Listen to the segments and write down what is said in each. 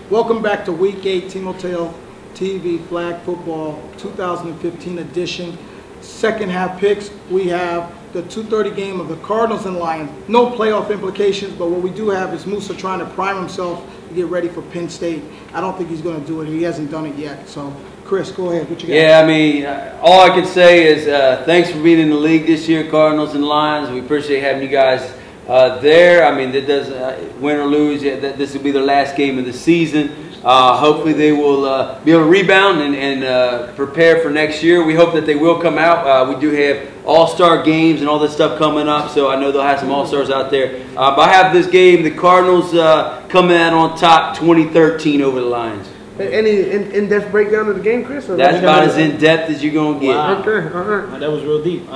Welcome back to Week 8 Timoteo TV Flag Football 2015 edition. Second half picks, we have the 2:30 game of the Cardinals and Lions. No playoff implications, but what we do have is Musa trying to prime himself to get ready for Penn State. I don't think he's going to do it. He hasn't done it yet. So, Chris, go ahead. What you got? Yeah, I mean, all I can say is thanks for being in the league this year, Cardinals and Lions. We appreciate having you guys there. I mean, that does win or lose. This will be their last game of the season. Hopefully they will be able to rebound and prepare for next year. We hope that they will come out. We do have all-star games and all this stuff coming up, so I know they'll have some all-stars out there. But I have this game, the Cardinals coming out on top 2013 over the Lions. Any in-depth breakdown of the game, Chris? That's about as in-depth as you're going to get. Wow. Okay, all right. That was real deep.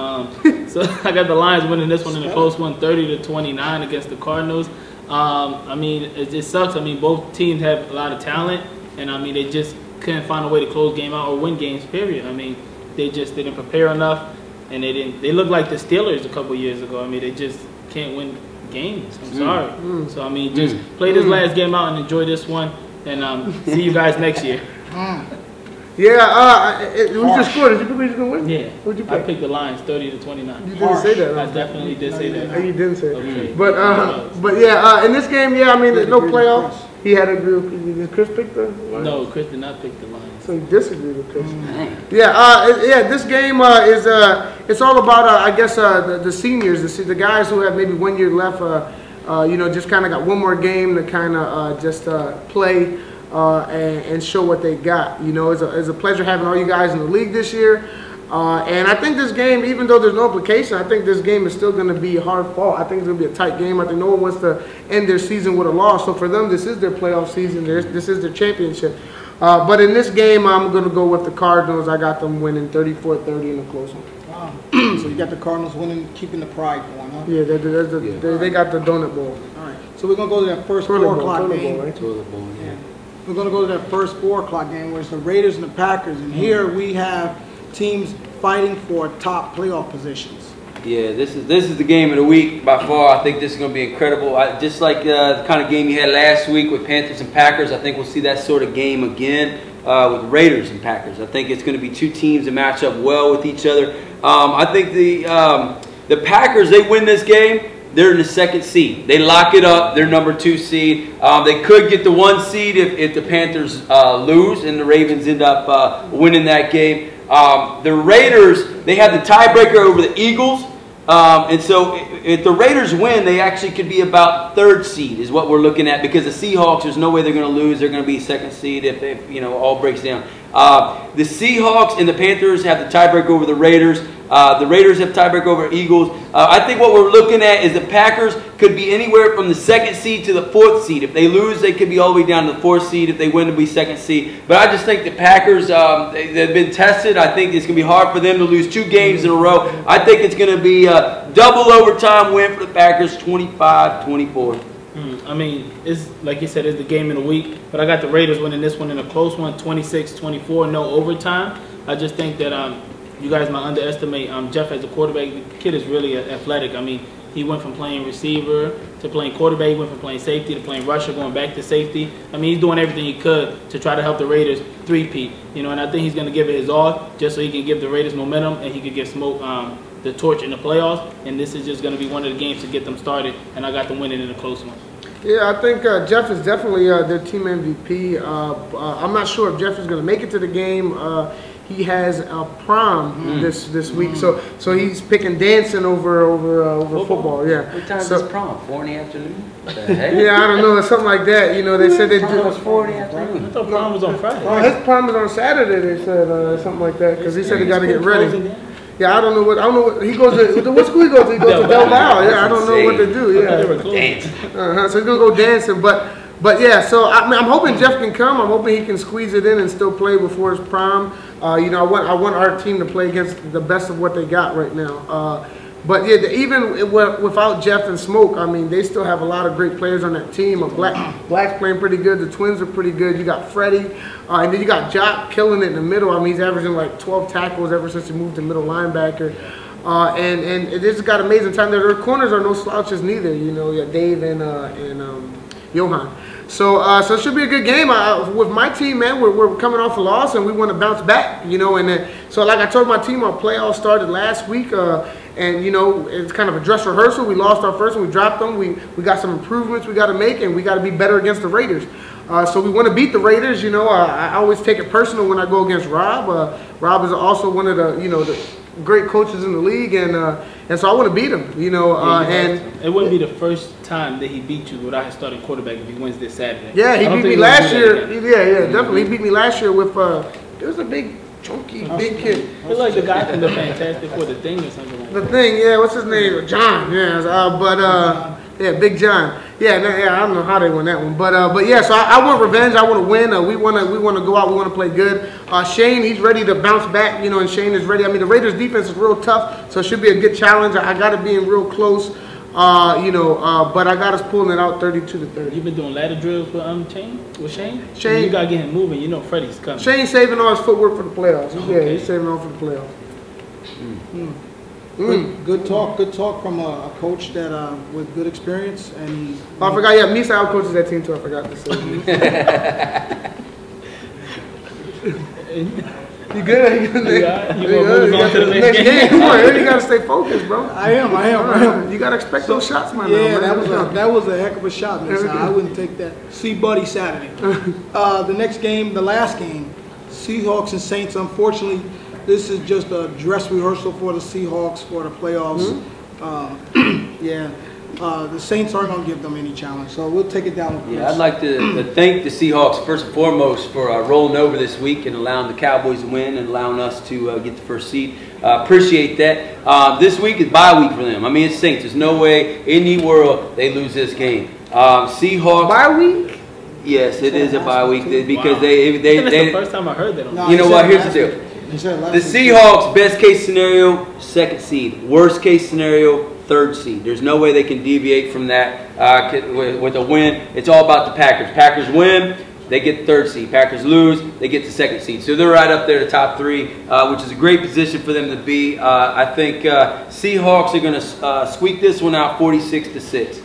So I got the Lions winning this one in a close one, 30-29 against the Cardinals. I mean, it sucks. I mean, both teams have a lot of talent, and I mean, they just couldn't find a way to close game out or win games, period. I mean, they just didn't prepare enough, and they looked like the Steelers a couple years ago. I mean, they just can't win games. I'm sorry. So, I mean, just play this last game out and enjoy this one, and see you guys next year. Yeah, who just scored? Did you pick who's going to win? Yeah. Who'd you pick? I picked the Lions 30-29. You didn't say that. I definitely did say that. You didn't say it. Okay. But yeah, in this game, yeah, I mean, no playoffs. He had a group. Did Chris pick the Lions? No, Chris did not pick the Lions. So you disagreed with Chris. Yeah, this game is it's all about I guess the seniors, the guys who have maybe 1 year left. You know, just kind of got one more game to kind of just play. And show what they got. You know, it's a pleasure having all you guys in the league this year. And I think this game, even though there's no implication, I think this game is still going to be hard fought. I think it's going to be a tight game. I think no one wants to end their season with a loss. So for them, this is their playoff season. This is their championship. But in this game, I'm going to go with the Cardinals. I got them winning 34-30 in a close one. Wow. So you got the Cardinals winning, keeping the pride going, huh? Yeah, they got the donut bowl. All right. So we're going to go to that first 4 o'clock game. Right? Toilet bowl, yeah. We're going to go to that first 4 o'clock game where it's the Raiders and the Packers. And here we have teams fighting for top playoff positions. Yeah, this is the game of the week by far. I think this is going to be incredible. Just like the kind of game you had last week with Panthers and Packers, I think we'll see that sort of game again with Raiders and Packers. I think it's going to be two teams that match up well with each other. I think the Packers, they win this game. They're in the 2nd seed. They lock it up. They're number 2 seed. They could get the 1 seed if the Panthers lose and the Ravens end up winning that game. The Raiders, they have the tiebreaker over the Eagles. And so if the Raiders win, they actually could be about 3rd seed is what we're looking at, because the Seahawks, there's no way they're going to lose. They're going to be 2nd seed if you know, all breaks down. The Seahawks and the Panthers have the tiebreaker over the Raiders. The Raiders have tiebreaker over Eagles. I think what we're looking at is the Packers could be anywhere from the 2nd seed to the 4th seed. If they lose, they could be all the way down to the 4th seed. If they win, it'll be 2nd seed. But I just think the Packers, they've been tested. I think it's going to be hard for them to lose 2 games in a row. I think it's going to be a double overtime win for the Packers, 25-24. I mean, it's like you said, it's the game of the week. But I got the Raiders winning this one in a close one, 26-24, no overtime. I just think that you guys might underestimate Jeff as a quarterback. The kid is really athletic. I mean, he went from playing receiver to playing quarterback. He went from playing safety to playing rusher, going back to safety. I mean, he's doing everything he could to try to help the Raiders three-peat. You know, and I think he's going to give it his all just so he can give the Raiders momentum and he could give Smoke the torch in the playoffs. And this is just going to be one of the games to get them started. And I got them winning in a close one. Yeah, I think Jeff is definitely their team MVP. I'm not sure if Jeff is going to make it to the game. He has a prom this week, so he's picking dancing over football. Yeah. What time is prom? 4 in the afternoon? Yeah, I don't know, something like that. You know, they said they do. It was 4 in the afternoon. I thought prom was on Friday. His prom is on Saturday. They said something like that because he said he got to get ready. Yeah, I don't know what he goes to. What school he goes to? He goes to Del Valle. Yeah, I don't know what to do. Yeah. So he's gonna go dancing, but yeah. So I'm hoping Jeff can come. I'm hoping he can squeeze it in and still play before his prom. You know, I want our team to play against the best of what they got right now. But yeah, even without Jeff and Smoke, I mean, they still have a lot of great players on that team. Black's playing pretty good. The Twins are pretty good. You got Freddie, and then you got Jock killing it in the middle. I mean, he's averaging like 12 tackles ever since he moved to middle linebacker. And they just got amazing time. Their corners are no slouches neither. You know, Dave and Johan. So so it should be a good game. With my team, man, we're coming off a loss and we want to bounce back, you know. And then, so like I told my team, our playoffs started last week, and you know it's kind of a dress rehearsal. We lost our first one, we dropped them. We got some improvements we got to make, and we got to be better against the Raiders. So we want to beat the Raiders, you know. I always take it personal when I go against Rob. Rob is also one of the, you know, the great coaches in the league, and so I want to beat him, you know. And it wouldn't be the first time that he beat you without his starting quarterback if he wins this Saturday. Yeah, he beat me last year. Yeah, definitely. He beat me last year with it was a big, chunky, big kid. It's like the guy from the Fantastic Four, The Thing or something like that. The Thing, yeah. What's his name? John. Yeah, yeah, Big John. Yeah, I don't know how they won that one, but yeah. So I want revenge. I want to win. We want to go out. We want to play good. Shane, he's ready to bounce back. You know, and Shane is ready. I mean, the Raiders' defense is real tough, so it should be a good challenge. I got to be in real close. You know, but I got us pulling it out 32-30. You've been doing ladder drills with Shane? Shane, you gotta get him moving. You know, Freddie's coming. Shane's saving all his footwork for the playoffs. Oh, yeah, okay. he's saving all for the playoffs. Good talk from a coach that with good experience, and Oh, I forgot. Yeah, Misa outcoaches that team too. I forgot to say. You good? You good? You gonna move on to the next game? Come on, you gotta stay focused, bro. I am. You gotta expect those shots, man. Yeah, man. that was a heck of a shot, man. So I wouldn't take that. See Buddy Saturday. The next game, the last game, Seahawks and Saints. Unfortunately, this is just a dress rehearsal for the Seahawks for the playoffs. Yeah, the Saints aren't going to give them any challenge, so we'll take it down. Yeah, I'd like to thank the Seahawks first and foremost for rolling over this week and allowing the Cowboys to win and allowing us to get the first seed. Appreciate that. This week is bye week for them. I mean, it's Saints. There's no way in the world they lose this game. Seahawks. Bye week? Yes, it is a bye week because That's the first time I heard that. No, you know what? Here's the deal. The Seahawks, best case scenario, second seed. Worst case scenario, third seed. There's no way they can deviate from that with a win. It's all about the Packers. Packers win, they get the third seed. Packers lose, they get the second seed. So they're right up there, the top three, which is a great position for them to be. I think Seahawks are going to squeak this one out 46-6.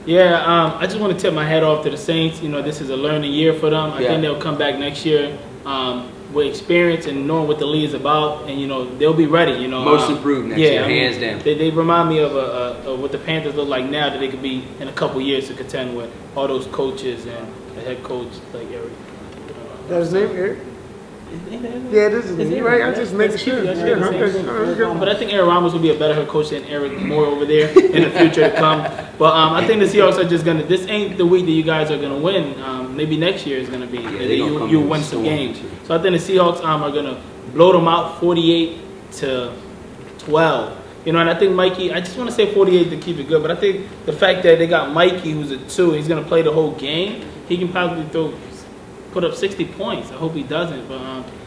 Yeah, I just want to tip my hat off to the Saints. You know, this is a learning year for them. I think they'll come back next year with experience and knowing what the league is about, and you know they'll be ready. You know, most improved next year, hands down. They remind me of what the Panthers look like now that they could be in a couple years to contend with all those coaches and the head coach like Eric. That's his name, Eric. Yeah, this is his name. Right? I just make sure. But I think Aaron Rodgers will be a better head coach than Eric Moore over there in the future to come. But I think the Seahawks are just gonna. This ain't the week that you guys are gonna win. Maybe next year is gonna be. You win some games. So I think the Seahawks are gonna blow them out 48-12. You know, and I think Mikey. I just want to say 48 to keep it good. But I think the fact that they got Mikey, who's a 2, he's gonna play the whole game. He can probably put up 60 points. I hope he doesn't. But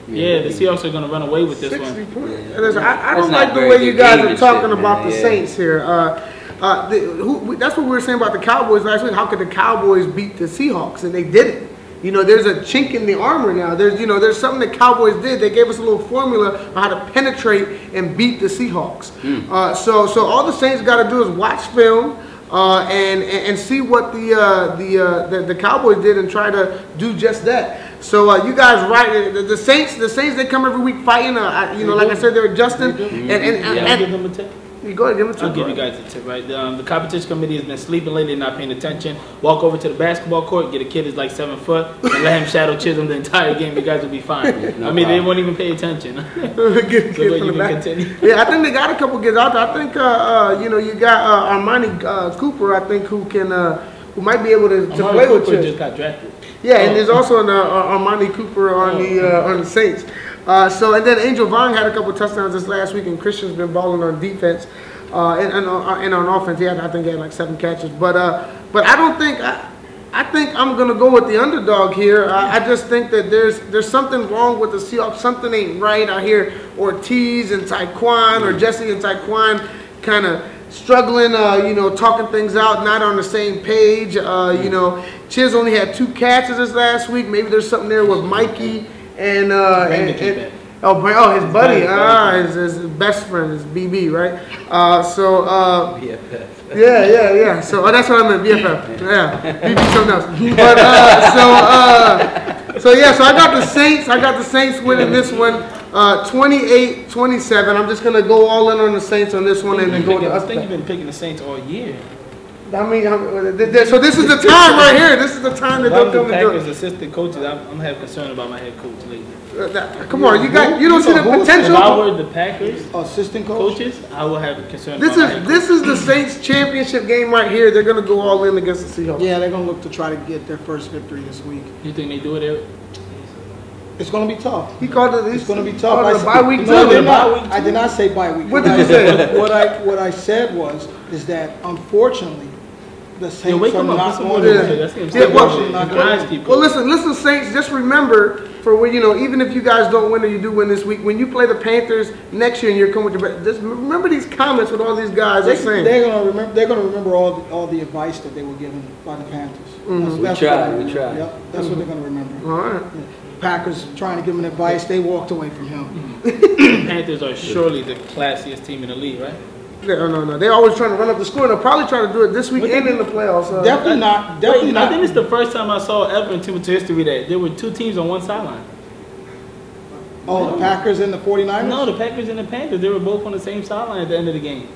yeah, the Seahawks are gonna run away with this one. Yeah. Listen, I don't like the way you guys are talking about the Saints here. That's what we were saying about the Cowboys last week. How could the Cowboys beat the Seahawks? And they didn't. You know, there's a chink in the armor now. There's something that Cowboys did. They gave us a little formula on how to penetrate and beat the Seahawks. So all the Saints got to do is watch film and see what the Cowboys did and try to do just that. So you guys, right? The Saints, they come every week fighting. You know, like I said, they're adjusting. I'll give them a tip. You go ahead, give them a tip. I'll give you guys a tip, right? The competition committee has been sleeping lately, not paying attention. Walk over to the basketball court, get a kid who's like 7 foot, and let him shadow Chisholm the entire game. You guys will be fine. I mean, they won't even pay attention. Get you can continue. Yeah, I think they got a couple kids out there. I think you know, you got Armani Cooper. I think who might be able to play with you. Just got drafted. Yeah, and there's also an Armani Cooper on the Saints. And then Angel Vaughn had a couple touchdowns this last week, and Christian's been balling on defense and on offense. I think he had like 7 catches. But I don't think I think I'm gonna go with the underdog here. I just think that there's something wrong with the Seahawks. Something ain't right. I hear Ortiz and Tyquan or Jesse and Tyquan kind of struggling, you know, talking things out, not on the same page. You know, Chiz only had 2 catches this last week. Maybe there's something there with Mikey and Oh, his buddy. Buddy. His best friend is BB, right? BFF. Yeah. So that's what I meant, BFF. Yeah, BB something else. But so I got the Saints. I got the Saints winning this one, 28-27. I'm just gonna go all in on the Saints on this one, and then go to us. I think you've been picking the Saints all year. I mean, so this is the time right here. This is the time that they'll come and do Packers it. assistant coaches, I'm having concern about my head coach lately. Come on, you don't see the If I potential. were the Packers Assistant coach. coaches, I would have concern This about my head coach. is the Saints championship game right here. They're gonna go all in against the Seahawks. Yeah, they're gonna look to try to get their first victory this week. You think they do it, Eric? It's gonna be tough. He called it. It's gonna be tough. Called it a bye week No, too. they're not. I did not say bye week. What did you say? What I said is that unfortunately the Saints wake are them up. not Put some going more to. in. That's what I'm Yeah, saying. well, not Surprise gonna- people. Well, listen, Saints. Just remember, for when even if you guys don't win or you do win this week, when you play the Panthers next year and you're coming with your, just remember these comments with all these guys are saying. They're gonna remember all the advice that they were given by the Panthers. Mm-hmm. That's We what tried, they're we gonna- tried. Yep, that's what they're gonna remember. All right. Packers trying to give him advice, they walked away from him. The Panthers are surely the classiest team in the league, right? No. They're always trying to run up the score, and they'll probably try to do it this week and in the playoffs. Definitely not. Definitely Wait, not. I think it's the first time I saw ever in Timoteo history that there were two teams on one sideline. Oh, the Packers and the 49ers? No, the Packers and the Panthers, they were both on the same sideline at the end of the game.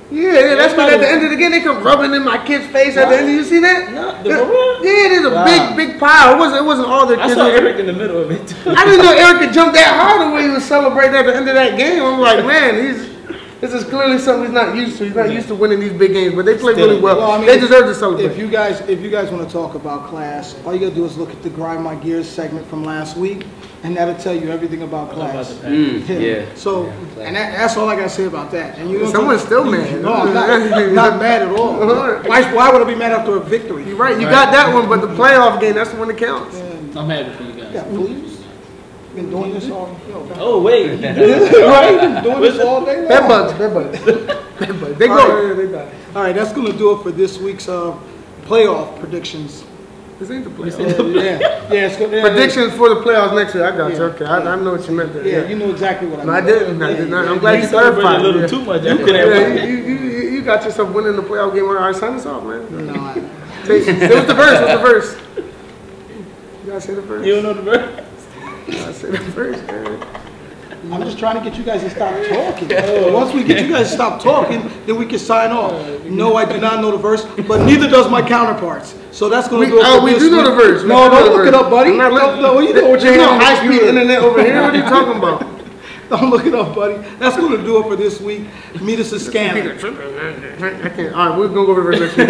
Yeah, that's when at the end of the game they come rubbing in my kid's face at the end. You see that? No, Yeah, there's a Wow. big pile. It wasn't all their I kids. saw Eric in the middle of it. I didn't know Eric could jump that hard the way he was celebrating at the end of that game. I'm like, man, this is clearly something he's not used to. He's not used to winning these big games, but they play really well. Well, I mean, they deserve to celebrate. If you guys want to talk about class, all you gotta do is look at the Grind My Gears segment from last week, and that'll tell you everything about class. Yeah. So, Yeah. and that's all I gotta say about that. And you Someone's still mad. No, I'm not mad at all. Why would I be mad after a victory? You're right. You got that one, but the playoff game, that's the one that counts. I'm happy for you guys. Yeah, please. Been doing this all. Oh, wait. Right? Been doing this all day long. Bed bugs. They go. All right, that's gonna do it for this week's playoff predictions. This ain't the playoffs. Yeah, it's good. Predictions for the playoffs next year. I got you. Yeah. Okay, I know what you meant there. Yeah, you know exactly what I No, meant. I did not. I'm glad you You celebrated clarified. a little Yeah. too much. You could Yeah, have. you got yourself winning the playoff game. All right, sign us off, man. No, What's the verse? What's the verse? You gotta say the verse. You don't know the verse? You gotta say the verse, man. I'm just trying to get you guys to stop talking. Once we get you guys to stop talking, then we can sign off. No, I do not know the verse, but neither does my counterparts. So that's going to do it for We this do know week. the verse. No, don't look it up, buddy. I'm not looking. No, you know what you're There's no doing. high-speed internet over here. What are you talking about? Don't look it up, buddy. That's going to do it for this week. Meet us at Scanner. I can't. All right, we're gonna go over the verse next week.